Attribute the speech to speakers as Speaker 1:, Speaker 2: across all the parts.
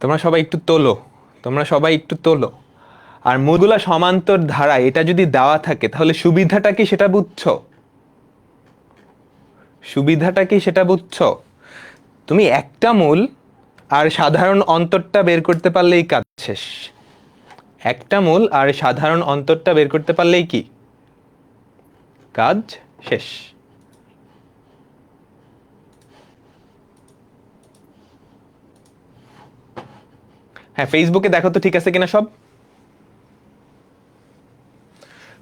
Speaker 1: তোমরা সবাই একটু তোলো, তোমরা সবাই একটু তোলো। আর মূলগুলা সমান্তর ধারা এটা যদি দেওয়া থাকে তাহলে সুবিধাটা কি সেটা বুঝছো? সুবিধাটা কি সেটা বুঝছো? তুমি একটা মূল আর সাধারণ অন্তরটা বের করতে পারলেই কাজ শেষ। একটা মূল আর সাধারণ অন্তরটা বের করতে পারলেই কি কাজ শেষ। হ্যাঁ, ফেসবুকে দেখো তো ঠিক আছে কিনা সব।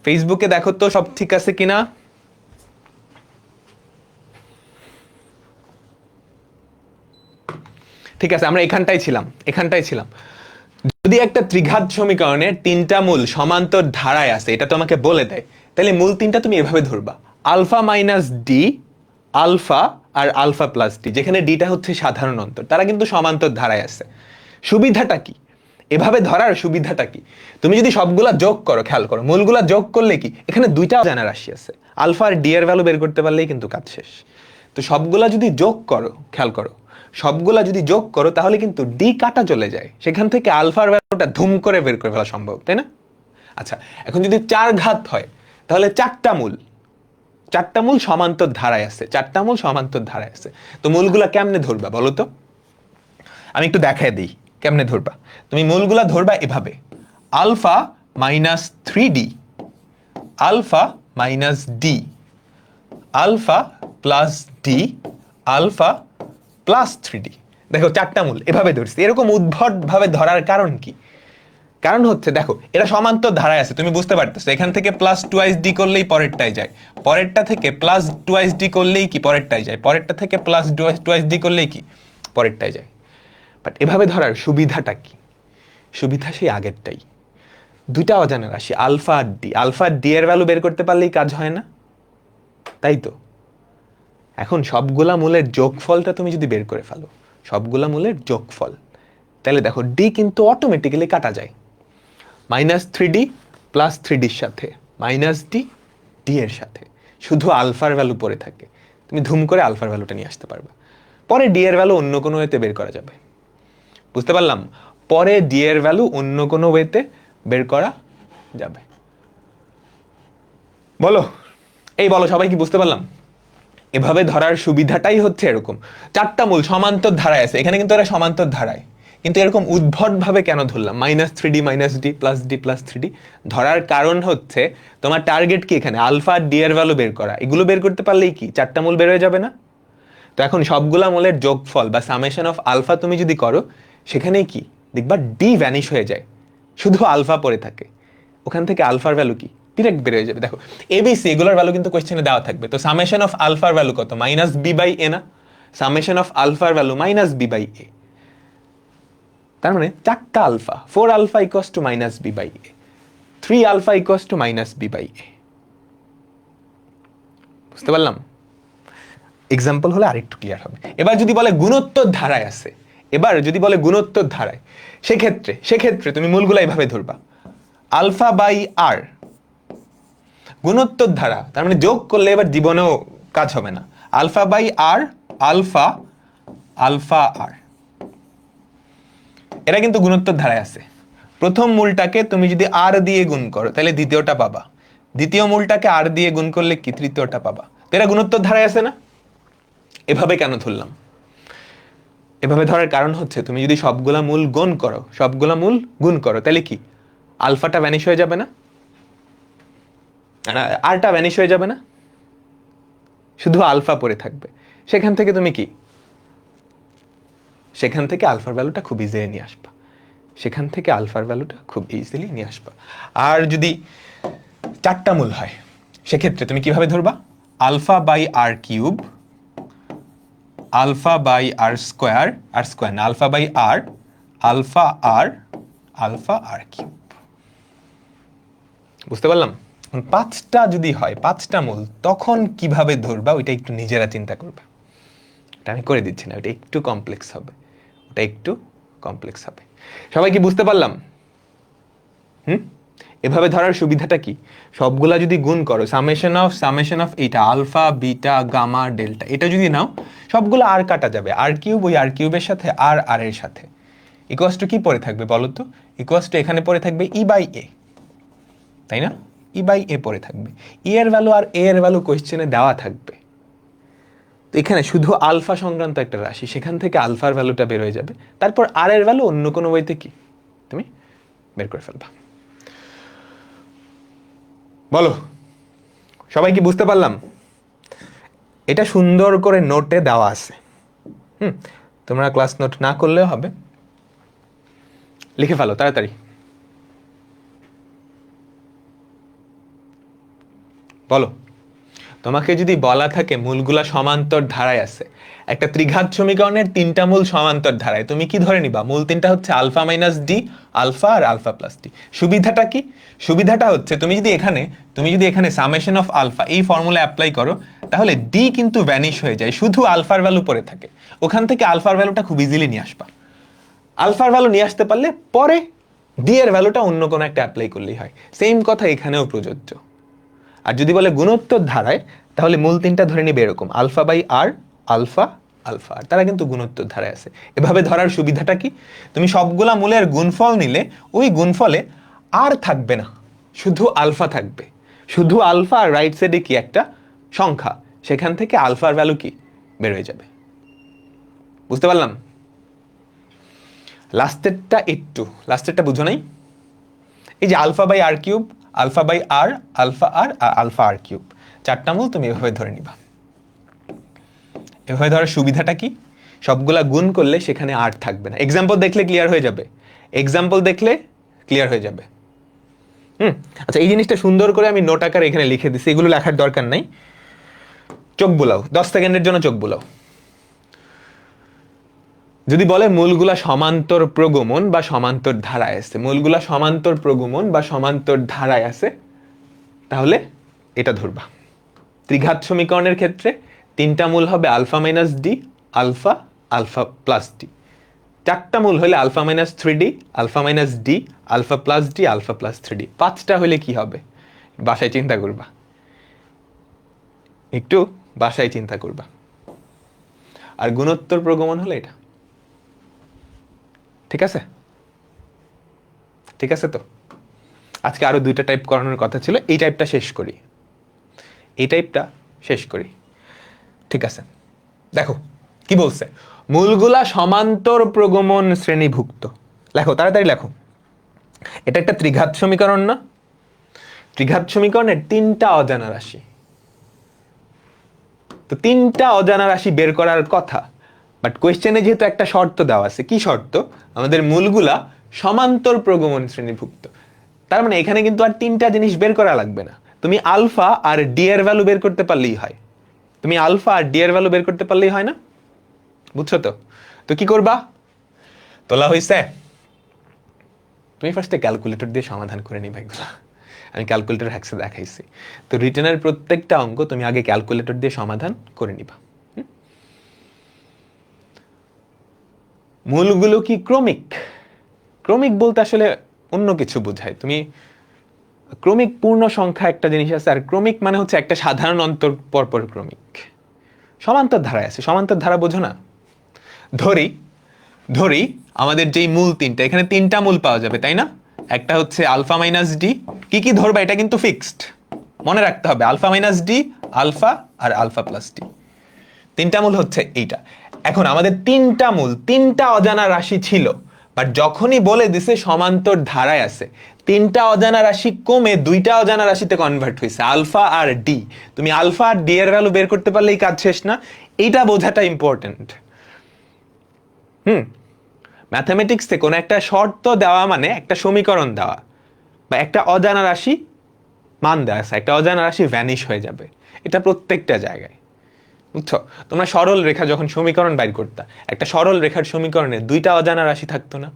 Speaker 1: ফেসবুকে দেখো তো সব ঠিক আছে কিনা। ঠিক আছে, আমরা এখানটাই ছিলাম। যদি একটা ত্রিঘাত সমীকরণের তিনটা মূল সমান্তর ধারায় আছে এটা তোমাকে বলে দেয়, তাহলে মূল তিনটা তুমি এভাবে ধরবা: alpha minus D, alpha R alpha plus D, যেখানে ডিটা হচ্ছে সাধারণ অন্তর, তারা কিন্তু সমান্তর ধারায় আছে। সুবিধাটা কি এভাবে ধরার? সুবিধাটা কি? তুমি যদি সবগুলা যোগ করো, খেয়াল করো, মূলগুলা যোগ করলে কি এখানে দুইটা অজানা রাশি আছে, আলফা আর ডি এর ভ্যালু বের করতে পারলেই কিন্তু কাজ শেষ। তো সবগুলা যদি যোগ করো, খেয়াল করো, সবগুলা যদি যোগ করো তাহলে কিন্তু ডি কাটা চলে যায়, সেখান থেকে আলফার ভ্যালুটা ধুম করে বের করে ফেলা সম্ভব, তাই না? আচ্ছা, এখন যদি চার ঘাত হয় তাহলে চারটা মূল সমান্তর ধারায় আছে, চারটা মূল সমান্তর ধারায় আছে। তো মূলগুলা কেমনে ধরবা বলো তো? আমি একটু দেখাই দিই কেমনে ধরবা। তুমি মূলগুলা ধরবা এভাবে: alpha minus 3d, alpha minus D, alpha plus D, alpha plus 3d। দেখো চারটা মূল এভাবে ধরছি। এরকম উদ্ভট ভাবে ধরার কারণ কি? কারণ হচ্ছে দেখো এরা সমান্তর ধারায় আছে, তুমি বুঝতে পারতেছো। এখান থেকে প্লাস টুয়াইস ডি করলেই পরেরটাই যায়, পরেরটা থেকে প্লাস টুয়াইস ডি করলেই কি পরেরটাই যায়, পরেরটা থেকে প্লাস টুয়াইস ডি করলেই কি পরেরটাই যায়। বাট এভাবে ধরার সুবিধাটা কি? সুবিধা সেই আগেরটাই, দুইটা অজানা রাশি আলফা আর ডি, আলফা আর ডি এর ভ্যালু বের করতে পারলেই কাজ হয় না, তাই তো? এখন সবগুলা মূলের যোগফলটা তুমি যদি বের করে ফেলো, সবগুলা মূলের যোগফল, তাহলে দেখো ডি কিন্তু অটোমেটিক্যালি কাটা যায়। মাইনাস 3d প্লাস 3dর সাথে, মাইনাস ডি ডি এর সাথে, শুধু আলফার ভ্যালু পড়ে থাকে। তুমি ধুম করে আলফার ভ্যালুটা নিয়ে আসতে পারবা। পরে ডি এর ভ্যালু অন্য কোনো ওয়েতে বের করা যাবে। বুঝতে পারলাম? পরে ডি এর ভ্যালু অন্য কোনো ওয়েতে বের করা যাবে। বলো, এই বলো, সবাই কি বুঝতে পারলাম? এভাবে ধরার সুবিধাটাই হচ্ছে এরকম। চারটা মূল সমান্তর ধারায় আছে, এখানে কিন্তু এরা সমান্তর ধারায়, কিন্তু এরকম উদ্ভট ভাবে কেন ধরলাম minus 3d minus D plus 3d? ধরার কারণ হচ্ছে তোমার টার্গেট কি এখানে আলফা ডি এর ভ্যালু বের করা। এগুলো বের করতে পারলেই কি চারটা মূল বের হয়ে যাবে না? তো এখন সবগুলা মূলের যোগফল বা সামেশন অফ আলফা তুমি যদি করো, সেখানেই কি দেখবা ডি ভ্যানিশ হয়ে যায়, শুধু আলফা পড়ে থাকে। ওখান থেকে আলফার ভ্যালু কি ডিরেক্ট বের হয়ে যাবে। দেখো এবিসি এগুলোর ভ্যালু কিন্তু কোশ্চেনে দেওয়া থাকবে। তো সামেশন অফ আলফার ভ্যালু কত? মাইনাস বি বাই এ না? সামেশন অফ আলফার value minus B by A. তার মানে চারটা alpha, 4 alpha equals to minus B by A, 3 alpha equals to minus B by A. বুঝতে পারলাম? এক্সাম্পল হলে আরেকটু ক্লিয়ার হবে। এবার যদি বলে গুণোত্তর ধারায় আছে, এবার যদি বলে গুণোত্তর ধারায়, সেক্ষেত্রে তুমি মূলগুলো এইভাবে ধরবা: আলফা বাই আর, গুণোত্তর ধারা, তার মানে যোগ করলে এবার জীবনেও কাজ হবে না। Alpha by R, alpha alpha R, এরা কিন্তু গুণোত্তর ধারায় আছে। প্রথম মূলটাকে তুমি যদি আর দিয়ে গুণ করো তাহলে দ্বিতীয়টা পাবা, দ্বিতীয় মূলটাকে আর দিয়ে গুণ করলে কি তৃতীয়টা পাবা। এরা গুণোত্তর ধারায় আছে না? এভাবে কেন ধরলাম? এভাবে ধরার কারণ হচ্ছে তুমি যদি সবগুলা মূল গুণ করো তাহলে কি আলফাটা ভ্যানিশ হয়ে যাবে না, আরটা ভ্যানিশ হয়ে যাবে না, শুধু আলফা পড়ে থাকবে। সেখান থেকে তুমি কি সেখান থেকে আলফার ভ্যালুটা খুব ইজিলি নিয়ে আসবা, সেখান থেকে আলফার ভ্যালুটা খুব ইজিলি নিয়ে আসবা। আর যদি চারটা মূল হয় সেক্ষেত্রে তুমি কিভাবে ধরবা? Alpha by R cube, alpha by R square, R square না, alpha by R, alpha R, alpha R cube. বুঝতে পারলাম? পাঁচটা যদি হয়, পাঁচটা মূল, তখন কিভাবে ধরবা ওইটা একটু নিজেরা চিন্তা করবে। এটা আমি করে দিচ্ছি না, ওটা একটু কমপ্লেক্স হবে, ওটা একটু কমপ্লেক্স হবে। সবাই কি বুঝতে পারলাম? এভাবে ধরার সুবিধাটা কি? সবগুলা যদি গুণ করো, সামেশন অফ এইটা আলফা বিটা গামা ডেল্টা, এটা যদি নাও, সবগুলো আর কাটা যাবে, আর কিউব ওই আর কিউবের সাথে, আর আর এর সাথে, ইকুয়ালস টু কি পড়ে থাকবে বলো তো? ইকুয়ালস টু এখানে পড়ে থাকবে ই বাই এ, তাই না? ই বাই এ পড়ে থাকবে। ই এর ভ্যালু আর এ এর ভ্যালু কোয়েশ্চেনে দেওয়া থাকবে। তো এখানে শুধু আলফা সংক্রান্ত একটা রাশি, সেখান থেকে আলফার ভ্যালুটা বের হয়ে যাবে, তারপর আর এর ভ্যালু অন্য কোনো ওয়েতে কি তুমি বের করে ফেলবা। বলো সবাই কি বুঝতে পারলাম? এটা সুন্দর করে নোটে দেওয়া আছে। তোমরা ক্লাস নোট না করলেও হবে, লিখে ফেলো তাড়াতাড়ি। বলো, তোমাকে যদি বলা থাকে মূলগুলা সমান্তর ধারায় আছে, একটা ত্রিঘাত সমীকরণের তিনটা মূল সমান্তর ধারায়, তুমি কি ধরে নিবা? মূল তিনটা হচ্ছে alpha minus D, alpha R alpha plus D. সুবিধাটা কি? সুবিধাটা হচ্ছে তুমি যদি এখানে সামেশন অফ আলফা এই ফর্মুলা অ্যাপ্লাই করো, তাহলে ডি কিন্তু ভ্যানিশ হয়ে যায়, শুধু আলফার ভ্যালু পড়ে থাকে। ওখান থেকে আলফার ভ্যালুটা খুব ইজিলি নিয়ে আসবা। আলফার ভ্যালু নিয়ে আসতে পারলে পরে ডি এর ভ্যালুটা অন্য কোনো একটা অ্যাপ্লাই করলেই হয়। সেম কথা এখানেও প্রযোজ্য। আর যদি বলে গুণোত্তর ধারায়, তাহলে মূল তিনটা ধরে নিবে এরকম alpha by R, alpha alpha R, তারা কিন্তু গুণোত্তর ধারায় আছে। এভাবে ধরার সুবিধাটা কি? তুমি সবগুলা মূলের গুণফল নিলে ওই গুণফলে আর থাকবে না, শুধু আলফা থাকবে। শুধু আলফা আর রাইট সাইডে কি একটা সংখ্যা, সেখান থেকে আলফার ভ্যালু কি বের হয়ে যাবে। বুঝতে পারলাম? লাস্টেরটা বুঝো নাই? এই যে alpha by R cube, alpha by R, alpha R alpha R cube, চারটা মূল তুমি এভাবে ধরে নিবা। এভাবে ধরার সুবিধাটা কি? সবগুলা গুণ করলে সেখানে আর থাকবে না। এক্সাম্পল দেখলে ক্লিয়ার হয়ে যাবে। আচ্ছা, এই জিনিসটা সুন্দর করে আমি নোট আকারে এখানে লিখে দিছি, এগুলো লেখার দরকার নাই। চোখ বুলাও, 10 সেকেন্ডের জন্য চোখ বুলাও। যদি বলে মূলগুলা সমান্তর প্রগমন বা সমান্তর ধারায় আছে, মূলগুলা সমান্তর প্রগমন বা সমান্তর ধারায় আছে, তাহলে এটা ধরবা। ত্রিঘাত সমীকরণের ক্ষেত্রে তিনটা মূল হবে alpha minus D, alpha, alpha plus D. চারটা মূল হলে alpha minus 3D, alpha minus D, alpha plus D, alpha plus 3D। পাঁচটা হলে কি হবে? বাসায় চিন্তা করবা, একটু বাসায় চিন্তা করবা। আর গুণোত্তর প্রগমন হলে এটা। ঠিক আছে? ঠিক আছে তো? আজকে আরো দুইটা টাইপ করানোর কথা ছিল, এই টাইপটা শেষ করি। ঠিক আছে, দেখো কি বলছে, মূলগুলা সমান্তর প্রগমন শ্রেণীভুক্ত। লেখো তাড়াতাড়ি লেখো। এটা একটা ত্রিঘাত সমীকরণ না? ত্রিঘাত সমীকরণের তিনটা অজানা রাশি, তো তিনটা অজানা রাশি বের করার কথা, বাট কোয়েশ্চেনে যেহেতু একটা শর্ত দেওয়া আছে। কি শর্ত? আমাদের মূলগুলা সমান্তর প্রগমন শ্রেণীভুক্ত। তার মানে এখানে কিন্তু আর তিনটা জিনিস বের করা লাগবে না, তুমি আলফা আর ডি এর ভ্যালু বের করতে পারলেই হয়। না? বুঝছো তো? তো কি করবা? তোলা হইছে? তুমি ফার্স্টে ক্যালকুলেটর দিয়ে সমাধান করে নিবা এগুলো। আমি ক্যালকুলেটর হ্যাক্সে দেখাইছি। তো রিটেনের প্রত্যেকটা অঙ্ক তুমি আগে ক্যালকুলেটর দিয়ে সমাধান করে নিবা। মূলগুলো কি ক্রমিক? ক্রমিক বলতে আসলে অন্য কিছু বোঝায়। তুমি ক্রমিক পূর্ণ সংখ্যা একটা জিনিস আছে, আর ক্রমিক মানে হচ্ছে একটা সাধারণ অন্তর পরপর ক্রমিক। সমান্তর ধারায় আছে, সমান্তর ধারা বোঝো না? ধরি আমাদের যেই মূল তিনটা, এখানে তিনটা মূল পাওয়া যাবে, তাই না? একটা হচ্ছে আলফা মাইনাস ডি। কি ধরবা এটা কিন্তু ফিক্সড, মনে রাখতে হবে। Alpha minus D, alpha R alpha plus D, তিনটা মূল হচ্ছে এইটা। এখন আমাদের তিনটা মূল, তিনটা অজানা রাশি ছিল, বাট যখনই বলে দিছে সমান্তর ধারায় আছে, তিনটা অজানা রাশি কমে দুইটা অজানা রাশিতে কনভার্ট হয়েছে, আলফা আর ডি। তুমি আলফা আর ডি এর ভ্যালু বের করতে পারলেই কাজ শেষ না? এইটা বোঝাটা ইম্পর্টেন্ট। ম্যাথামেটিক্সে কোনো একটা শর্ত দেওয়া মানে একটা সমীকরণ দেওয়া, বা একটা অজানা রাশি মান দেওয়া আছে, একটা অজানা রাশি ভ্যানিশ হয়ে যাবে, এটা প্রত্যেকটা জায়গায়। বুঝছো? তোমরা সরল রেখা যখন সমীকরণ বাইর করতা, একটা সরল রেখার সমীকরণে দুইটা অজানা রাশি থাকতো না?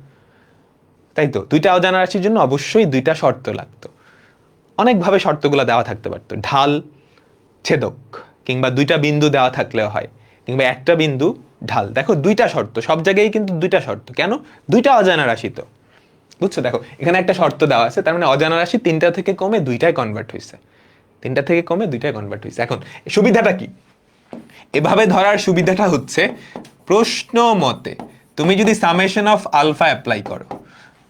Speaker 1: তাই তো, দুইটা অজানা রাশির জন্য অবশ্যই দুইটা শর্ত লাগতো। অনেকভাবে শর্তগুলো দেওয়া থাকতে পারতো, ঢাল, ছেদক, কিংবা দুইটা বিন্দু দেওয়া থাকলেও হয়, কিংবা একটা বিন্দু, ঢাল। দেখো দুইটা শর্ত, সব জায়গায় কিন্তু দুইটা শর্ত। কেন? দুইটা অজানা রাশি তো। বুঝছো? দেখো এখানে একটা শর্ত দেওয়া আছে, তার মানে অজানা রাশি তিনটা থেকে কমে দুইটায় কনভার্ট হয়েছে। এখন সুবিধাটা কি? এভাবে ধরার সুবিধাটা হচ্ছে প্রশ্ন মতে তুমি যদি সামেশন অফ আলফা অ্যাপ্লাই করো,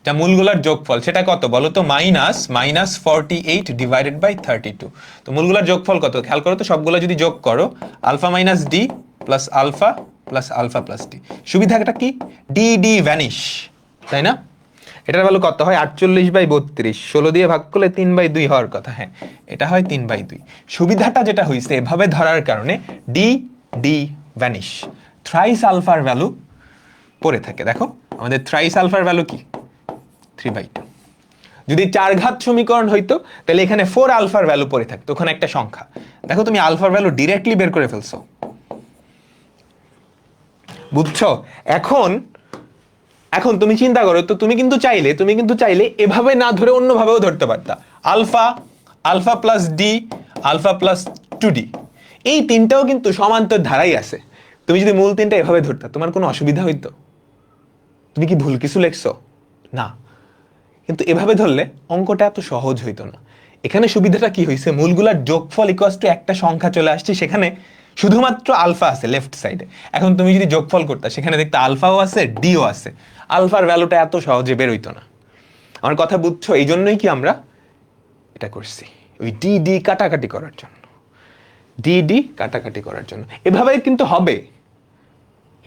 Speaker 1: যা মূলগুলোর যোগফল, সেটা কত বলো তো? -48 ডিভাইডেড বাই 32। তো মূলগুলোর যোগফল কত খেয়াল করো তো, সবগুলো যদি যোগ করো, alpha minus D plus alpha plus alpha plus D. সুবিধাটা কি? ডি ডি ভ্যানিশ, তাই না? এটার ভ্যালু কত হয়? 48/32, 16 দিয়ে ভাগ করলে 3/2 হওয়ার কথা। হ্যাঁ, এটা হয় 3/2। সুবিধাটা যেটা হয়েছে এভাবে ধরার কারণে ডি ডি ভ্যানিশ, থ্রাইস আলফার ভ্যালু পড়ে থাকে। দেখো আমাদের থ্রাইস আলফার ভ্যালু কি? 3/2। যদি 4 ঘাত সমীকরণ হইতো তাহলে এখানে 4 আলফার ভ্যালু পড়ে থাকতো, ওখানে একটা সংখ্যা। দেখো তুমি আলফার ভ্যালু ডিরেক্টলি বের করে ফেলছো, বুঝছো? এখন এখন তুমি চিন্তা করো তো, তুমি কিন্তু চাইলে এভাবে না ধরে অন্যভাবেও ধরতে পারতা। Alpha, alpha plus D, alpha plus 2ডি, এই তিনটাও কিন্তু সমান্তর ধারাই আছে। তুমি যদি মূল তিনটা এভাবে ধরতা, তোমার কোনো অসুবিধা হইতো? তুমি কি ভুল কিছু লেখছো? না। কিন্তু এভাবে ধরলে অঙ্কটা এত সহজ হইতো না। এখানে সুবিধাটা কি হয়েছে? মূলগুলার যোগফল ইকুয়ালস টু একটা সংখ্যা চলে আসছে, সেখানে শুধুমাত্র আলফা আছে লেফট সাইডে। এখন তুমি যদি যোগফল করতে, সেখানে দেখতে আলফাও আছে, ডিও আছে। আলফার ভ্যালুটা এত সহজে বের হইতো না। আমার কথা বুঝছো? এই জন্যই কি আমরা এটা করছি, ওই ডি ডি কাটাকাটি করার জন্য। ডি ডি কাটাকাটি করার জন্য। এভাবে কিন্তু হবে,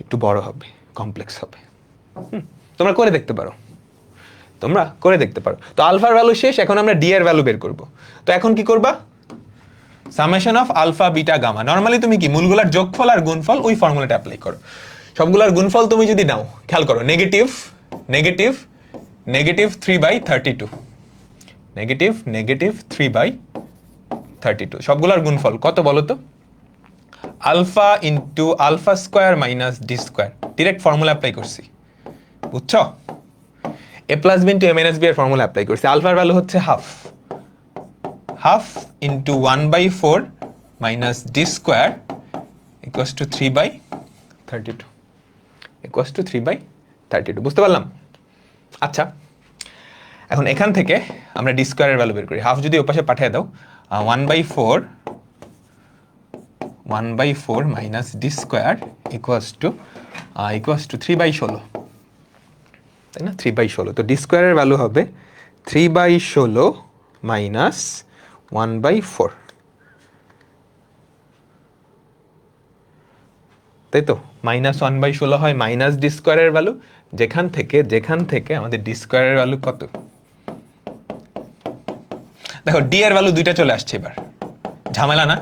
Speaker 1: একটু বড় হবে, কমপ্লেক্স হবে। তোমরা করে দেখতে পারো, তোমরা করে দেখতে পারো। তো আলফার ভ্যালু শেষ, এখন আমরা ডি এর ভ্যালু বের করব। তো এখন কি করবা? Summation of alpha beta gamma. Normally তুমি কি মূলগুলার যোগফল আর গুণফল, ওই ফর্মুলাটা অ্যাপ্লাই করো। সবগুলার গুণফল তুমি যদি নাও, খেয়াল করো, negative negative negative 3/32, negative negative 3/32, সবগুলার গুণফল কত বলো তো? Alpha into alpha square minus D square. Direct formula apply করছি, বুঝছো? a plus B into a minus B এর ফর্মুলা অ্যাপ্লাই করছি। আলফার ভ্যালু হচ্ছে half into 1/4 minus D square equals to 3/32, equals to 3/32। বুঝতে পারলাম? আচ্ছা, এখন এখান থেকে আমরা ডি স্কোয়ারের ভ্যালু বের করি। হাফ যদি ওপাশে পাঠিয়ে দাও, 1/4 minus D square equals two 3/16, তাই না? 3/16। তো ডি স্কোয়ারের ভ্যালু হবে 3/16 মাইনাস 1/4, তাই তো? -1/16 হয় মাইনাস ডি স্কোয়ারের ভ্যালু, যেখান থেকে আমাদের ডি স্কোয়ারের ভ্যালু কত? দেখো ডি এর ভ্যালু দুইটা চলে আসছে, এবার ঝামেলা না?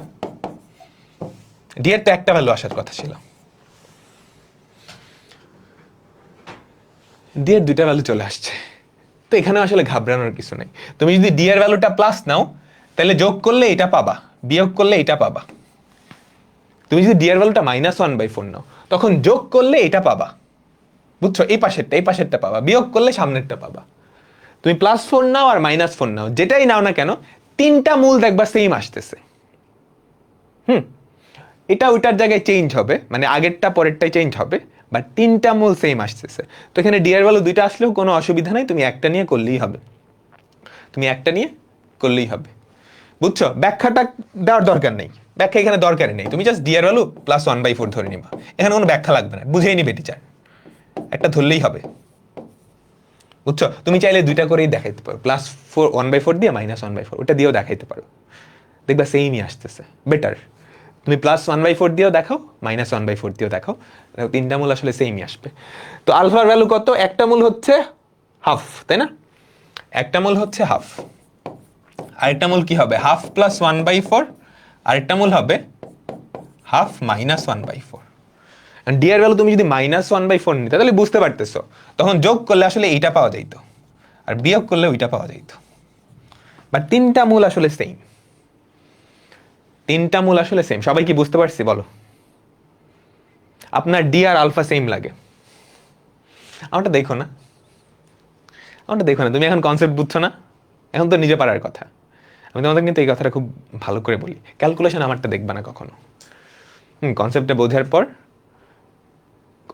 Speaker 1: ডি এর তো একটা ভ্যালু আসার কথা ছিল, ডি এর দুইটা ভ্যালু চলে আসছে। তো এখানে আসলে ঘাবড়ানোর কিছু নেই। তুমি যদি ডি এর ভ্যালুটা প্লাস নাও, তাহলে যোগ করলে এটা পাবা, বিয়োগ করলে এটা পাবা। তুমি যদি ডি এর ভ্যালুটা -1/4 নাও, তখন যোগ করলে এটা পাবা, বুঝছো? এই পাশেরটা পাবা, বিয়োগ করলে সামনেরটা পাবা। তুমি +4 নাও আর -4 নাও, যেটাই নাও না কেন, তিনটা মূল দেখবা সেম আসতেছে। এটা ওইটার জায়গায় চেঞ্জ হবে, মানে আগেরটা পরেরটাই চেঞ্জ হবে, বাট তিনটা মূল সেম আসতেছে। তো এখানে ডি এর ভ্যালু দুইটা আসলেও কোনো অসুবিধা নাই, তুমি একটা নিয়ে করলেই হবে, বুঝছো? ব্যাখ্যাটা দেওয়ার দরকার নেই, ব্যাখ্যা এখানে দরকারই নেই। তুমি জাস্ট ডি এর ভ্যালু +1/4 ধরে নিবা, এখানে কোনো ব্যাখ্যা লাগবে না, বুঝেই নিবে টিচার, একটা ধরলেই হবে, বুঝছো? তুমি চাইলে দুইটা করেই দেখাইতে পারো, +1/4 দিয়ে -1/4, ওটা দিয়েও দেখাইতে পারো, দেখবা সেমই আসতেছে। বেটার তুমি +1/4 দিয়েও দেখাও, -1/4 দিয়েও দেখাও, তিনটা মূল আসলে সেমই আসবে। তো আলফার ভ্যালু কত? একটা মূল হচ্ছে হাফ, তাই না? একটা মূল হচ্ছে হাফ, আরেকটা মূল কি হবে? হাফ প্লাস 1/4, আরেকটা মূল হবে হাফ মাইনাস 1/4। ডি এর ভ্যালু তুমি যদি -1/4 নিতে, তাহলে বুঝতে পারতেছো, তখন যোগ করলে আসলে এইটা পাওয়া যাইত, আর বিয়োগ করলে ওইটা পাওয়া যাইত। বাট তিনটা মূল আসলে সেম, তিনটা মূল আসলে সেম। সবাই কি বুঝতে পারছি বলো? আপনার ডি আর আলফা সেম লাগে? আমারটা দেখো না, তুমি এখন কনসেপ্ট বুঝছো না? এখন তো নিজে পারার কথা। আমি তোমাদের কিন্তু এই কথাটা খুব ভালো করে বলি, ক্যালকুলেশন আমারটা দেখবা না কখনো। কনসেপ্টটা বোঝার পর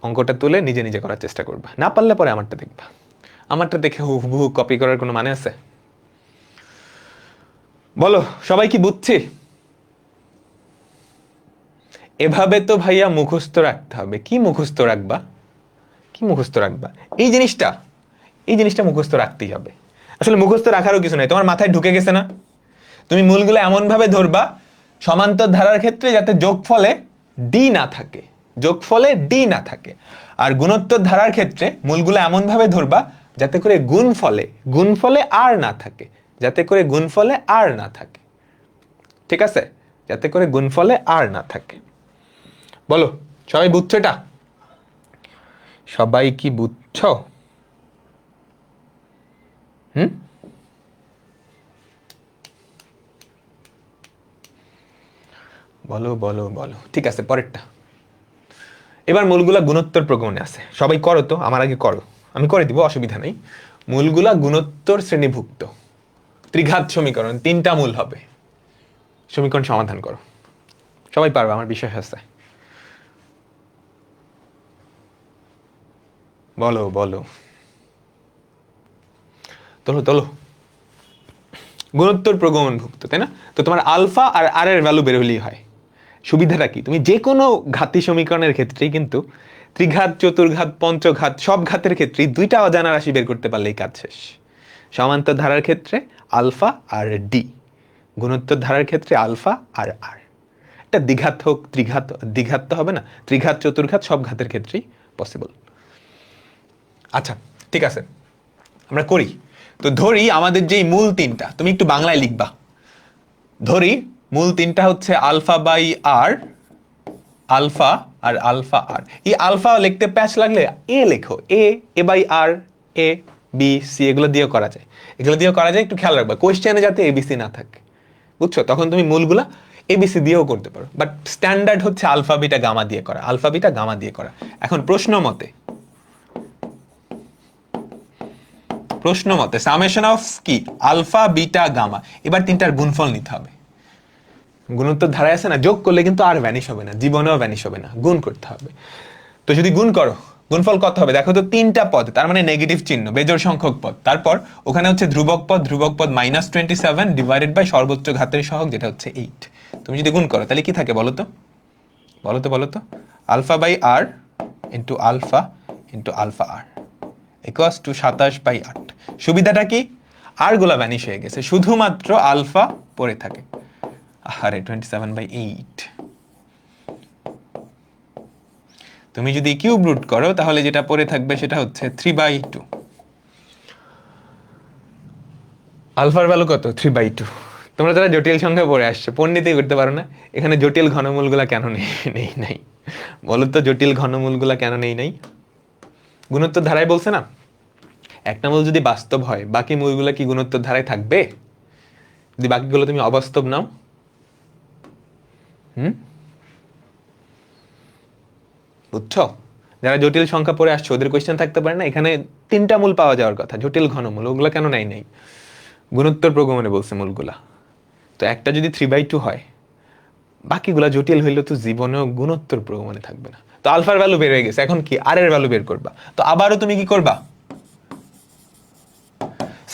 Speaker 1: অঙ্কটা তুলে নিজে নিজে করার চেষ্টা করবা, না পারলে পরে আমারটা দেখবা। আমারটা দেখে হুবহু কপি করার কোনো মানে আছে? বলো সবাই কি বুঝছি? এভাবে তো ভাইয়া মুখস্থ রাখতে হবে। কি মুখস্থ রাখবা? কি মুখস্থ রাখবা? এই জিনিসটা মুখস্থ রাখতেই হবে। আসলে মুখস্থ রাখারও কিছু নাই, তোমার মাথায় ঢুকে গেছে না। তুমি মূলগুলো এমন ভাবে ধরবা সমান্তর ধারার ক্ষেত্রে যাতে যোগফলে ডি না থাকে, যোগফলে ডি না থাকে। আর গুণোত্তর ধারার ক্ষেত্রে মূলগুলো এমন ভাবে ধরবা যাতে করে গুণফলে আর না থাকে, যাতে করে গুণফলে আর না থাকে। ঠিক আছে, যাতে করে গুণফলে আর না থাকে। বলো সবাই বুঝছো এটা? সবাই কি বুঝছো? বলো বলো বলো। ঠিক আছে, পরেরটা। এবার মূলগুলা গুণোত্তর প্রগমনে আছে, সবাই করো তো, আমার আগে করো, আমি করে দিব, অসুবিধা নেই। মূলগুলা গুণোত্তর শ্রেণীভুক্ত, ত্রিঘাত সমীকরণ, 3টা মূল হবে। সমীকরণ সমাধান করো, সবাই পারবে, আমার বিশ্বাস আছে। বলো বলো, তোলো তোলো। গুণোত্তর প্রগমনভুক্ত, তাই না? তো তোমার আলফা আর আর এর ভ্যালু বের হলেই হয়। সুবিধাটা কি, তুমি যে কোনো ঘাতি সমীকরণের ক্ষেত্রেই কিন্তু ত্রিঘাত, চতুর্ঘাত, পঞ্চঘাত সব ঘাতের ক্ষেত্রেই 2টা অজানা রাশি বের করতে পারলেই কাজ শেষ। সমান্তর ধারার ক্ষেত্রে আলফা আর ডি, গুণোত্তর ধারার ক্ষেত্রে আলফা আর আর। এটা দ্বিঘাত হোক, দ্বিঘাত তো হবে না, ত্রিঘাত, চতুর্ঘাত সব ঘাতের ক্ষেত্রেই পসিবল। আচ্ছা ঠিক আছে, আমরা করি। তো ধরি আমাদের যেই মূল 3টা, তুমি একটু বাংলায় লিখবা। ধরি মূল 3টা হচ্ছে alpha by R, alpha R alpha R. এই আলফা লিখতে প্যাচ লাগলে এ লেখো, A by R, A B C, এগুলো দিয়ে করা যায়, এগুলো দিয়ে করা যায়। একটু খেয়াল রাখবা কোয়েশ্চেনে যাতে এবিসি না থাকে, বুঝছো? তখন তুমি মূলগুলা এবিসি দিয়েও করতে পারো, বাট স্ট্যান্ডার্ড হচ্ছে আলফা বিটা গামা দিয়ে করা, আলফা বিটা গামা দিয়ে করা। এখন প্রশ্ন মতে সামেশন অফ কি, আলফা বিটা গামা। এবার 3টার গুণফল নিতে হবে। গুণোত্তর ধারায় আছে না, যোগ করলে কিন্তু আর ভ্যানিশ হবে না, জীবনেও ভ্যানিশ হবে না, গুণ করতে হবে। তো যদি গুণ করো, গুণফল কত হবে দেখো তো, 3টা পদ, তার মানে নেগেটিভ চিহ্ন, বেজোড় সংখ্যক পদ। তারপর ওখানে হচ্ছে ধ্রুবক পদ -27 ডিভাইডেড বাই সর্বোচ্চ ঘাতের সহগ যেটা হচ্ছে 8। তুমি যদি গুণ করো তাহলে কি থাকে বলো তো, alpha by R into alpha R equals to 27/8। সুবিধাটা কি, আর গুলা ভ্যানিশ হয়ে গেছে, শুধুমাত্র আলফা পড়ে থাকে। আরে 27/8। তুমি যদি কিউব রুট করো তাহলে যেটা পড়ে থাকবে সেটা হচ্ছে 3/2। আলফার ভ্যালু কত? 3/2। তোমরা যারা জটিল সংখ্যা পড়ে আসছো, পণ্ডিতই করতে পারো না, এখানে জটিল ঘনমূলগুলা কেন নেই? বলো তো জটিল ঘনমূলগুলা কেন নেই? গুণোত্তর ধারায় বলছে না, একটা মূল যদি বাস্তব হয় বাকি মূলগুলা কি গুণোত্তর ধারায় থাকবে? যদি বাকিগুলো তুমি অবাস্তব নাও, বুঝছো? যারা জটিল সংখ্যা পড়ে আসছো ওদের কোয়েশ্চেন থাকতে পারে না, এখানে 3টা মূল পাওয়া যাওয়ার কথা, জটিল ঘনমূল, ওগুলো কেন নাই? গুণোত্তর প্রগমনে বলছে মূলগুলা। তো একটা যদি 3/2 হয়, বাকিগুলা জটিল হইলে তো জীবনেও গুণোত্তর প্রগমনে থাকবে না। তো আলফার ভ্যালু বের হয়ে গেছে, এখন কি আর এর ভ্যালু বের করবা। তো আবারও তুমি কি করবা,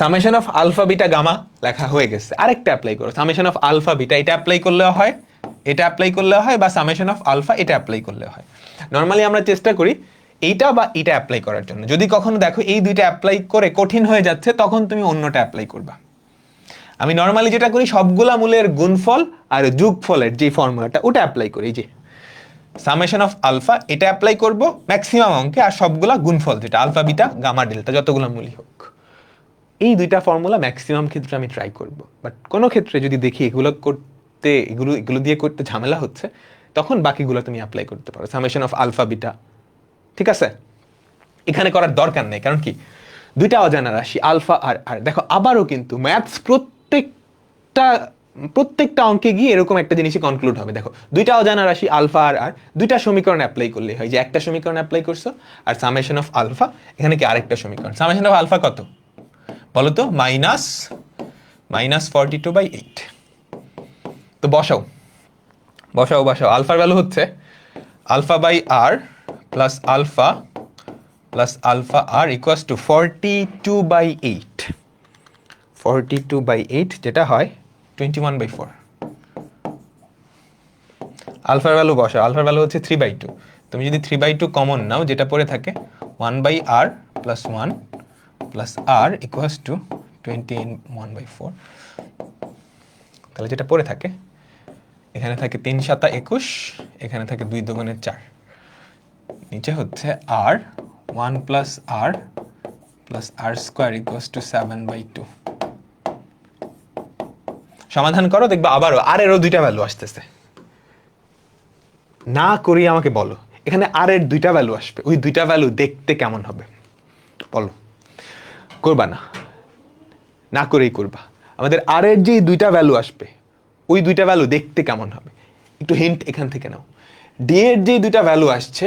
Speaker 1: summation of alpha beta gamma লেখা হয়ে গেছে, আরেকটা অ্যাপ্লাই করো, সামেশন অফ আলফা বিটা, এটা অ্যাপ্লাই করলেও হয়, এটা অ্যাপ্লাই করলেও হয়, বা সামেশন অফ আলফা এটা অ্যাপ্লাই করলেও হয়। নর্মালি আমরা চেষ্টা করি এইটা বা এটা অ্যাপ্লাই করার জন্য। যদি কখনো দেখো এই দুইটা অ্যাপ্লাই করে কঠিন হয়ে যাচ্ছে, তখন তুমি অন্যটা অ্যাপ্লাই করবা। আমি নর্মালি যেটা করি, সবগুলা মূলের গুণফল আর যোগফলের যে ফর্মুলাটা ওটা অ্যাপ্লাই করি, যে সামেশন অফ আলফা এটা অ্যাপ্লাই করব ম্যাক্সিমাম অঙ্কে, আর সবগুলা গুণফল যেটা আলফা বিটা গামা ডেল্টা যতগুলো মূলই হোক, এই দুইটা ফর্মুলা ম্যাক্সিমাম ক্ষেত্রে আমি ট্রাই করব। বাট কোনো ক্ষেত্রে যদি দেখি এগুলো দিয়ে করতে ঝামেলা হচ্ছে, তখন বাকিগুলো তুমি অ্যাপ্লাই করতে পারো, সামেশন অফ আলফা বিটা। ঠিক আছে, এখানে করার দরকার নেই, কারণ কি 2টা অজানা রাশি আলফা আর আর। দেখো আবারও কিন্তু ম্যাথস প্রত্যেকটা অঙ্কে গিয়ে এরকম একটা জিনিসই কনক্লুড হবে। দেখো 2টা অজানা রাশি আলফা আর আর, 2টা সমীকরণ অ্যাপ্লাই করলে হয়, যে একটা সমীকরণ অ্যাপ্লাই করছো আর সামেশন অফ আলফা, এখানে কি আরেকটা সমীকরণ। সামেশন অফ আলফা কত বলো তো, -42/8। তো বসাও, আলফার ভ্যালু হচ্ছে alpha by R plus alpha R equals to 42/8। 42/8 যেটা হয় 21/4। আলফার ভ্যালু বসাও, আলফার ভ্যালু হচ্ছে 3/2, তুমি যদি 3/2 কমন নাও, যেটা পড়ে থাকে 1/r plus 1 plus r equals to 20 in 1/4, তাহলে যেটা পড়ে থাকে, এখানে থাকে 3 × 7 = 21, এখানে থাকে 2 × 2 = 4, নিচে হচ্ছে r 1 plus r plus r square equals two 7/2। সমাধান করো, দেখবা আবারও আর এরও দুইটা ভ্যালু আসতেছে। না করি আমাকে বলো, এখানে আর এর দুইটা ভ্যালু আসবে, ওই দুইটা ভ্যালু দেখতে কেমন হবে বলো? করবা না, না করেই করবা। আমাদের আর এর যে দুইটা ভ্যালু আসবে, ওই দুইটা ভ্যালু দেখতে কেমন হবে একটু হিন্ট এখান থেকে নাও। ডি এর যে দুইটা ভ্যালু আসছে,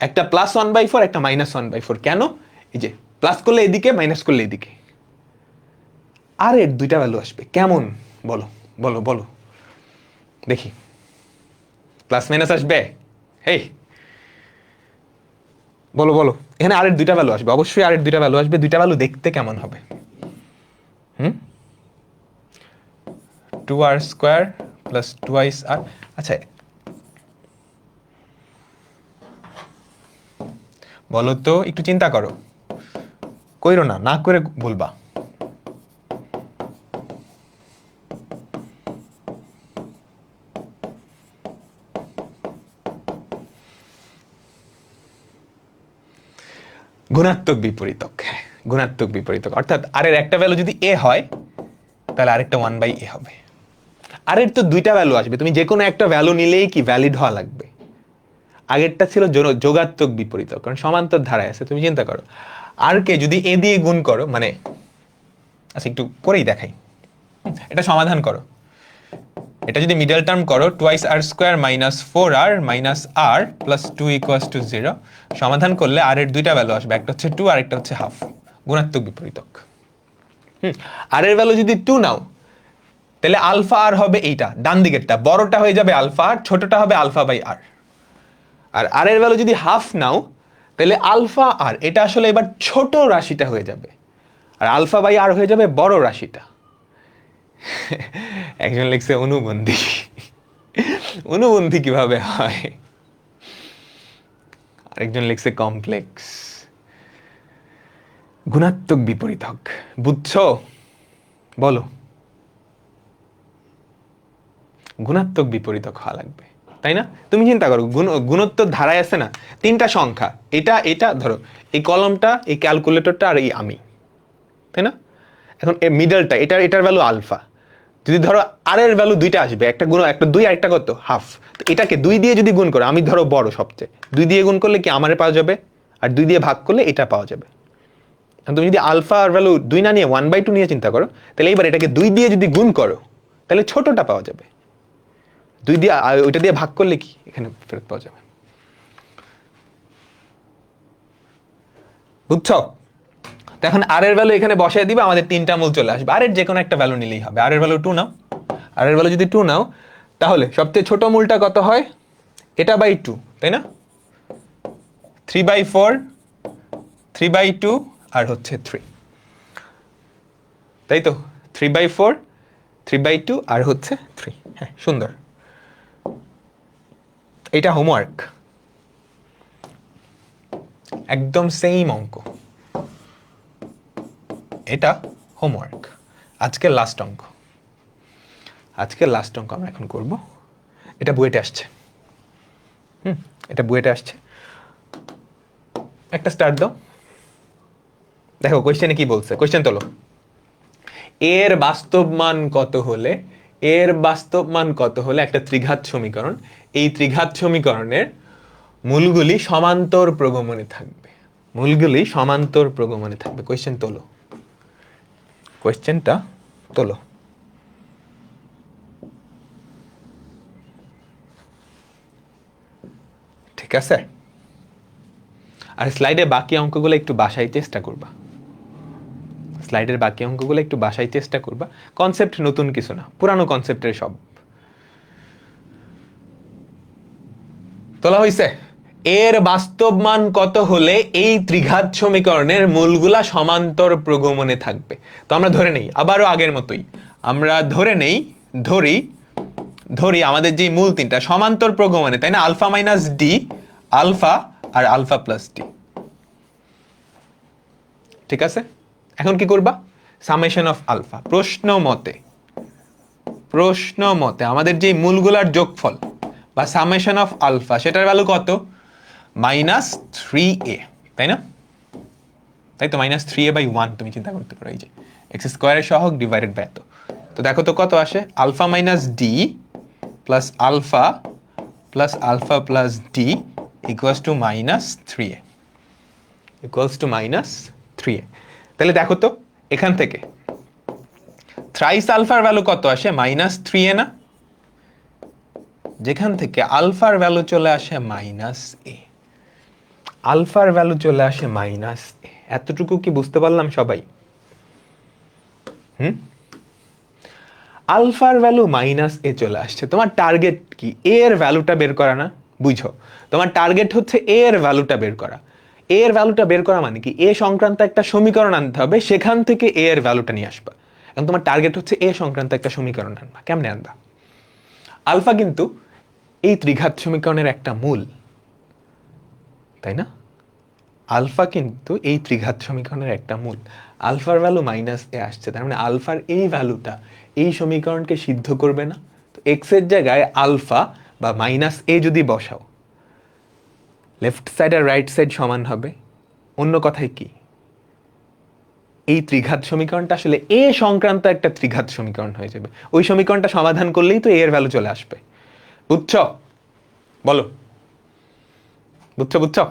Speaker 1: একটা +1/4 একটা -1/4, কেন? এই যে প্লাস করলে এদিকে, মাইনাস করলে এদিকে, আর এর দুইটা ভ্যালু আসবে কেমন বলো বলো বলো দেখি। প্লাস মাইনাস আসবে, হেই বলো বলো, এখানে আর এর দুইটা ভ্যালু আসবে, অবশ্যই আর এর দুইটা ভ্যালু আসবে, দুইটা ভ্যালু দেখতে কেমন হবে? 2r² plus 2r। আচ্ছা বলো তো, একটু চিন্তা করো, কইরো না, না করে বলবা। গুণাত্মক বিপরীতক, গুণাত্মক বিপরীতক, অর্থাৎ আর এর একটা ভ্যালু যদি a হয়, তাহলে আরেকটা 1/a হবে। আর এর তো দুইটা ভ্যালু আসবে, তুমি যে কোনো একটা ভ্যালু নিলেই কি ভ্যালিড হওয়া লাগবে। আগেরটা ছিল যোগাত্মক বিপরীতক, কারণ সমান্তর ধারায় আছে। তুমি চিন্তা করো, আর কে যদি a দিয়ে গুণ করো, মানে আচ্ছা একটু করেই দেখাই, এটা সমাধান করো। এটা যদি মিডল টার্ম করো, 2r² minus 4r minus r plus 2 equals to 0, সমাধান করলে আর এর দুইটা ভ্যালু আসবে, একটা হচ্ছে 2 আর একটা হচ্ছে হাফ, গুণাত্মক বিপরীতক। আর এর ভ্যালু যদি 2 নাও, তাহলে আলফা আর হবে এইটা ডান দিকেরটা, বড়টা হয়ে যাবে আলফা আর, ছোটটা হবে α/r। আর আর এর ভ্যালু যদি হাফ নাও, তাহলে আলফা আর এটা আসলে এবার ছোট রাশিটা হয়ে যাবে, আর α/r হয়ে যাবে বড় রাশিটা। একজন লিখছে অনুবন্ধী, অনুবন্ধী কিভাবে হয়? আরেকজন লিখছে কমপ্লেক্স। গুণাত্মক বিপরীতক বুঝছো? বলো, গুণাত্মক বিপরীতক হওয়া লাগবে, তাই না? তুমি চিন্তা করো, গুণোত্তর ধারায় আছে না তিনটা সংখ্যা, এটা এটা ধরো, এই কলমটা, এই ক্যালকুলেটরটা আর এই আমি, তাই না? এখন এই মিডলটা, এটার ভ্যালু আলফা, যদি ধরো আর এর ভ্যালু দুইটা আসবে, একটা গুণ, একটা 2 আর একটা কত হাফ, তো এটাকে 2 দিয়ে যদি গুণ করো, আমি ধরো বড় সবচেয়ে, 2 দিয়ে গুণ করলে কি আমারে পাওয়া যাবে, আর 2 দিয়ে ভাগ করলে এটা পাওয়া যাবে। তুমি যদি আলফা আর ভ্যালু 2 না নিয়ে 1/2 নিয়ে চিন্তা করো, তাহলে এইবার এটাকে 2 দিয়ে যদি গুণ করো, তাহলে ছোটটা পাওয়া যাবে, 2 দিয়ে ওইটা দিয়ে ভাগ করলে কি এখানে ফেরত পাওয়া যাবে। বুঝছো? তো এখন আর এর ভ্যালু এখানে বসায় দিবে, আমাদের তিনটা মূল চলে আসবে, আর এর যে কোনো একটা ভ্যালু নিলেই হবে। আর এর ভ্যালু 2 নাও, আর এর ভ্যালু যদি 2 নাও, তাহলে সবচেয়ে ছোট মূলটা কত হয়? এটা বাই 2, তাই না? 3/4, 3/2 আর হচ্ছে 3, তাই তো? 3/4, 3/2 আর হচ্ছে 3। হ্যাঁ, সুন্দর। এটা হোমওয়ার্ক, একদম সেম অঙ্ক, এটা হোমওয়ার্ক। আজকের লাস্ট অঙ্ক, আজকের লাস্ট অঙ্ক আমরা এখন করব। এটা বুয়েটে আসছে, এটা বুয়েটে আসছে। একটা স্টার্ট দাও, দেখো কোয়েশ্চেনে কি বলছে। কোয়েশ্চেন তোলো, এর বাস্তব মান কত হলে, এর বাস্তব মান কত হলে একটা ত্রিঘাত সমীকরণ, এই ত্রিঘাত সমীকরণের মূলগুলি সমান্তর প্রগমনে থাকবে, মূলগুলি সমান্তর প্রগমনে থাকবে। কোয়েশ্চেন তোলো, কোয়েশ্চেনটা তোলো। ঠিক আছে? আর স্লাইডে বাকি অঙ্কগুলো একটু বাসায় চেষ্টা করবা, স্লাইডের বাকি অঙ্কগুলো একটু বাসায় চেষ্টা করবা। কনসেপ্ট নতুন কিছু না, পুরানো কনসেপ্টের সব। তোলা হইছে? এর বাস্তব মান কত হলে এই ত্রিঘাত সমীকরণের মূলগুলা সমান্তর প্রগমনে থাকবে। তো আমরা ধরে নেই, আবারও আগের মতোই আমরা ধরে নেই, ধরি আমাদের যে মূল তিনটা সমান্তর প্রগমনে, তাই না? α - d, alpha R alpha plus D. ঠিক আছে, এখন কি করবা? Summation of alpha. প্রশ্ন মতে আমাদের যে মূলগুলার যোগফল বা সামেশন অফ আলফা, সেটার ভ্যালু কত? -3a, তাই না? তাই তো, -3a/1 তুমি চিন্তা করতে পারো, এই যে এক্স স্কোয়ারের সহগ ডিভাইডেড বাই এত। তো দেখো তো কত আসে, alpha minus D plus alpha plus D equals to -3a, তাহলে দেখো তো এখান থেকে থ্রাইস আলফার ভ্যালু কত আসে? -3a না? যেখান থেকে আলফার ভ্যালু চলে আসে -a, আলফার ভ্যালু চলে আসে -a। এতটুকু কি বুঝতে পারলাম সবাই? আলফার ভ্যালু -a চলে আসছে, তোমার টার্গেট কি? এ এর ভ্যালুটা বের করা না? বুঝো, তোমার টার্গেট হচ্ছে এ এর ভ্যালুটা বের করা। এ এর ভ্যালুটা বের করা মানে কি? এ সংক্রান্ত একটা সমীকরণ আনতে হবে, সেখান থেকে এ এর ভ্যালুটা নিয়ে আসবা। এখন তোমার টার্গেট হচ্ছে এ সংক্রান্ত একটা সমীকরণ আনবা। কেমনে আনবা? আলফা কিন্তু এই ত্রিঘাত সমীকরণের একটা মূল, তাই না? আলফা কিন্তু এই ত্রিঘাত সমীকরণের একটা মূল। আলফার ভ্যালু -a আসছে, তার মানে আলফার এই ভ্যালুটা এই সমীকরণকে সিদ্ধ করবে না। তো এক্স এর জায়গায় আলফা বা -a যদি বসাও, লেফট সাইড আর রাইট সাইড সমান হবে। অন্য কথায় কি, এই ত্রিঘাত সমীকরণটা আসলে এ সংক্রান্ত একটা ত্রিঘাত সমীকরণ হয়ে যাবে। ওই সমীকরণটা সমাধান করলেই তো এ এর ভ্যালু চলে আসবে। বুঝছো? বলো, বুঝছো?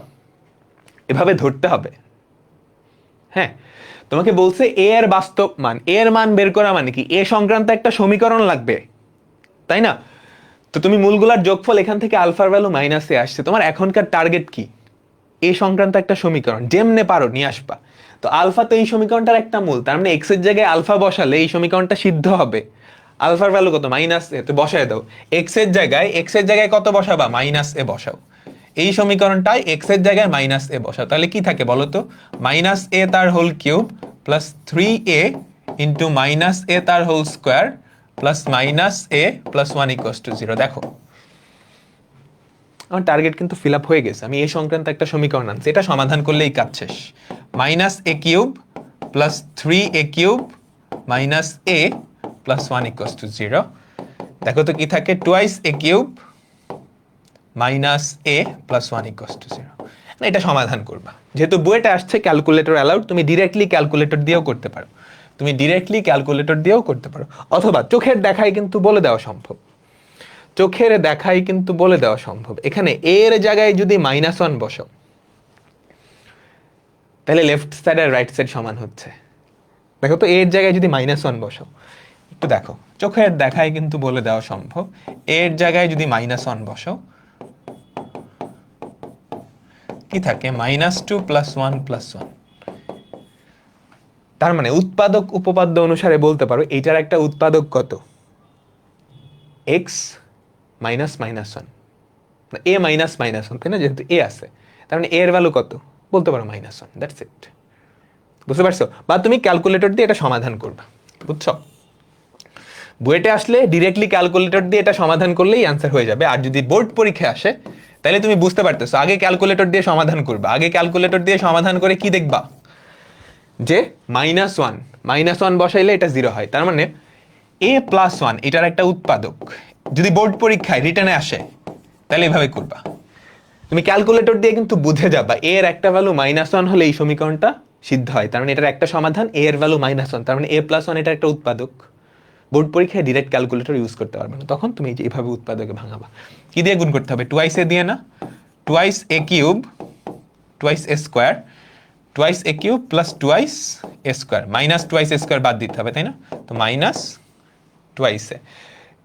Speaker 1: এভাবে ধরতে হবে। হ্যাঁ, তোমাকে বলছে এ এর বাস্তব মান, এর মান বের করা মানে কি? এ সংক্রান্ত একটা সমীকরণ লাগবে, তাই না? তো তুমি মূলগুলার যোগফল, এখান থেকে আলফার ভ্যালু -a আসছে, তোমার এখনকার টার্গেট কি? এ সংক্রান্ত একটা সমীকরণ যেমনে পারো নিয়ে আসবা। তো আলফা তো এই সমীকরণটার একটা মূল, তার মানে এক্স এর জায়গায় আলফা বসালে এই সমীকরণটা সিদ্ধ হবে। আলফার ভ্যালু কত? -a, তো বসায় দাও। এক্স এর জায়গায় কত বসাবা? -a বসাও। এই সমীকরণটায় এক্স এর জায়গায় -a বসাও, তাহলে কি থাকে বলো তো? -a তার whole cube plus 3a into -a তার whole square plus -a plus 1 equals to 0। দেখো আমার টার্গেট কিন্তু ফিল আপ হয়ে গেছে, আমি এই সংক্রান্ত একটা সমীকরণ আনছি, এটা সমাধান করলেই কাজ শেষ। -a cube plus 3a cube -a plus 1 equals to 0। দেখো তো কি থাকে, twice a cube -a plus 1 equals to 0। এটা সমাধান করবা, যেহেতু বইটা আসছে ক্যালকুলেটর অ্যালাউড, তুমি ডিরেক্টলি ক্যালকুলেটর দিয়েও করতে পারো, অথবা চোখের দেখাই কিন্তু বলে দেওয়া সম্ভব। এখানে এ এর জায়গায় যদি -1 বসাও, তাহলে লেফট সাইড আর রাইট সাইড সমান হচ্ছে। দেখো তো, এর জায়গায় যদি -1 বসাও, একটু দেখো, চোখের দেখাই কিন্তু বলে দেওয়া সম্ভব। এর জায়গায় যদি -1 বসাও, কি থাকে? -2 প্লাস 1 প্লাস 1। তার মানে উৎপাদক উপপাদ্য অনুসারে বলতে পারো এইটার একটা উৎপাদক কত? x মাইনাস -1, a মাইনাস -1, তাই না? যেহেতু a আছে, তার মানে a এর ভ্যালু কত? বলতে পারো -1, দ্যাটস ইট। বুঝতে পারছো? বা তুমি ক্যালকুলেটর দিয়ে এটা সমাধান করবা, বুঝছো? বুয়েটে আসলে ডিরেক্টলি ক্যালকুলেটর দিয়ে এটা সমাধান করলেই অ্যান্সার হয়ে যাবে। আর যদি বোর্ড পরীক্ষা আসে, তাহলে তুমি বুঝতে পারতেছো, আগে ক্যালকুলেটর দিয়ে সমাধান করবা। আগে ক্যালকুলেটর দিয়ে সমাধান করে কি দেখবা? যে -1 বসাইলে এটা 0 হয়, তার মানে a প্লাস 1 এটার একটা উৎপাদক। যদি বোর্ড পরীক্ষায় রিটার্নে আসে, তাহলে এভাবে করবা। তুমি ক্যালকুলেটর দিয়ে কিন্তু বুঝে যাবা a এর একটা ভ্যালু -1 হলে এই সমীকরণটা সিদ্ধ হয়, তার মানে এটার একটা সমাধান a এর ভ্যালু -1, তার মানে a প্লাস 1 এটা একটা উৎপাদক। বোর্ড পরীক্ষায় ডিরেক্ট ক্যালকুলেটর ইউজ করতে পারবে না, তখন তুমি এইভাবে উৎপাদকে ভাঙাবা। কি দিয়ে গুণ করতে হবে? টুয়াইস এ দিয়ে না? Twice a cube twice a square twice a cube plus twice a square, -2 a square বাদ দিতে হবে, তাই না? তো -2 a,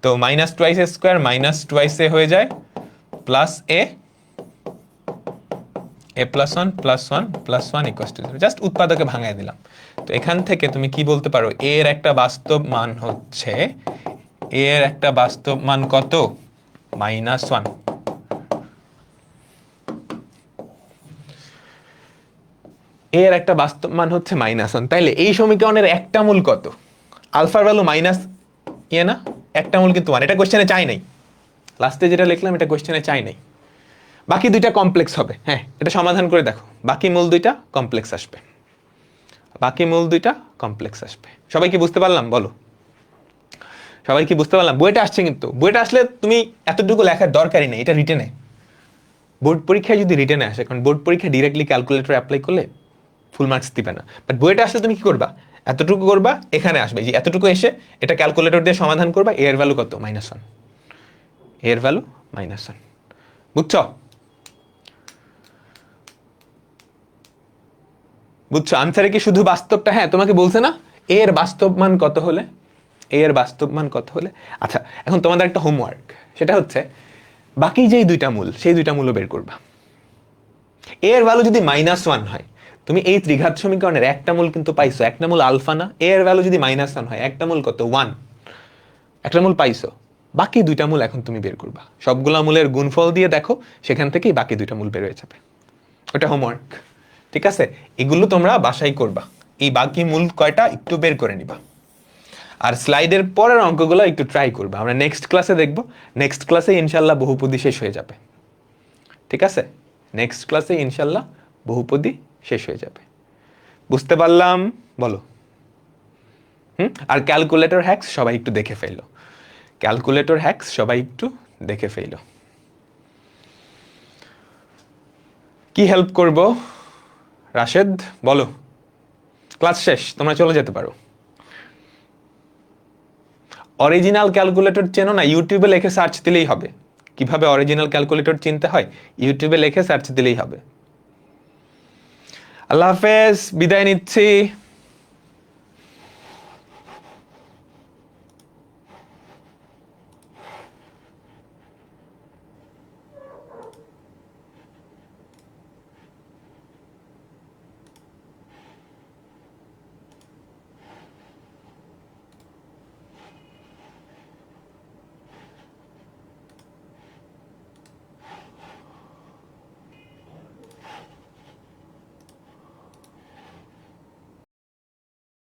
Speaker 1: তো -2 a স্কোয়ার -2 a হয়ে যায় plus a plus 1 plus 1 plus 1 equals to 0। Just উৎপাদকে ভাঙায় দিলাম। তো এখান থেকে তুমি কি বলতে পারো? এর একটা বাস্তব মান হচ্ছে, এর একটা বাস্তব মান কত? -1। এর একটা বাস্তব মান হচ্ছে -1। তাইলে এই সমীকরণের একটা মূল কত? আলফার ভ্যালু না, একটা মূল কিন্তু 1। এটা কোশ্চেনে চাই নাই, লাস্টে যেটা লিখলাম এটা কোশ্চেনে চাই নাই। বাকি দুইটা কমপ্লেক্স হবে। হ্যাঁ, এটা সমাধান করে দেখো, বাকি মূল দুইটা কমপ্লেক্স আসবে, বাকি মূল দুইটা কমপ্লেক্স আসবে। সবাই কি বুঝতে পারলাম বলো? সবাই কি বুঝতে পারলাম? বইটা আসছে, কিন্তু বইটা আসলে তুমি এতটুকু লেখার দরকারই নেই, এটা রিটেনে। বোর্ড পরীক্ষায় যদি রিটেনে আসে, কারণ বোর্ড পরীক্ষায় ডিরেক্টলি ক্যালকুলেটর অ্যাপ্লাই করলে ফুল মার্কস দিবে না, বাট বইটা আসলে তুমি কি করবা, এতটুকু করবা, এখানে আসবে যে এতটুকু এসে এটা ক্যালকুলেটর দিয়ে সমাধান করবা, এর ভ্যালু কত, -1, এর ভ্যালু -1। বুঝছো? বুঝছো আনসারে কি শুধু বাস্তবটা? হ্যাঁ, তোমাকে বলছে না এর বাস্তব মান কত হলে, এর বাস্তব মান কত হলে। আচ্ছা, এখন তোমাদের একটা হোমওয়ার্ক, সেটা হচ্ছে বাকি যেই দুইটা মূল, সেই দুইটা মূলও বের করবা। এর ভ্যালু যদি -1 হয়, তুমি এই ত্রিঘাত সমীকরণের একটা মূল কিন্তু পাইছো, একটা মূল আলফা না, এর ভ্যালু যদি -1 হয়, একটা মূল কত, 1, একটা মূল পাইছো। বাকি দুইটা মূল এখন তুমি বের করবা, সবগুলা মূলের গুণফল দিয়ে দেখো, সেখান থেকেই বাকি দুইটা মূল বের হয়ে যাবে। ওটা হোমওয়ার্ক, ঠিক আছে? এগুলো তোমরা বাসায় করবা, এই বাকি মূল কয়টা একটু বের করে নিবা, আর স্লাইডের পরের অঙ্কগুলো একটু ট্রাই করবা। আমরা নেক্সট ক্লাসে দেখবো, নেক্সট ক্লাসে ইনশাল্লাহ বহুপদী শেষ হয়ে যাবে, ঠিক আছে? নেক্সট ক্লাসে ইনশাল্লাহ বহুপদী শেষ হয়ে যাবে। বুঝতে পারলাম বলো? আর ক্যালকুলেটর হ্যাক্স সবাই একটু দেখে ফেলো, ক্যালকুলেটর হ্যাক্স সবাই একটু দেখে ফেলো। কি হেল্প করব রাশেদ বলো? ক্লাস শেষ, তোমরা চলে যেতে পারো। অরিজিনাল ক্যালকুলেটর চেনো না? ইউটিউবে লিখে সার্চ দিলেই হবে, কিভাবে অরিজিনাল ক্যালকুলেটর চিনতে হয় ইউটিউবে লিখে সার্চ দিলেই হবে। আল্লাহ হাফেজ, বিদায় নিচ্ছি।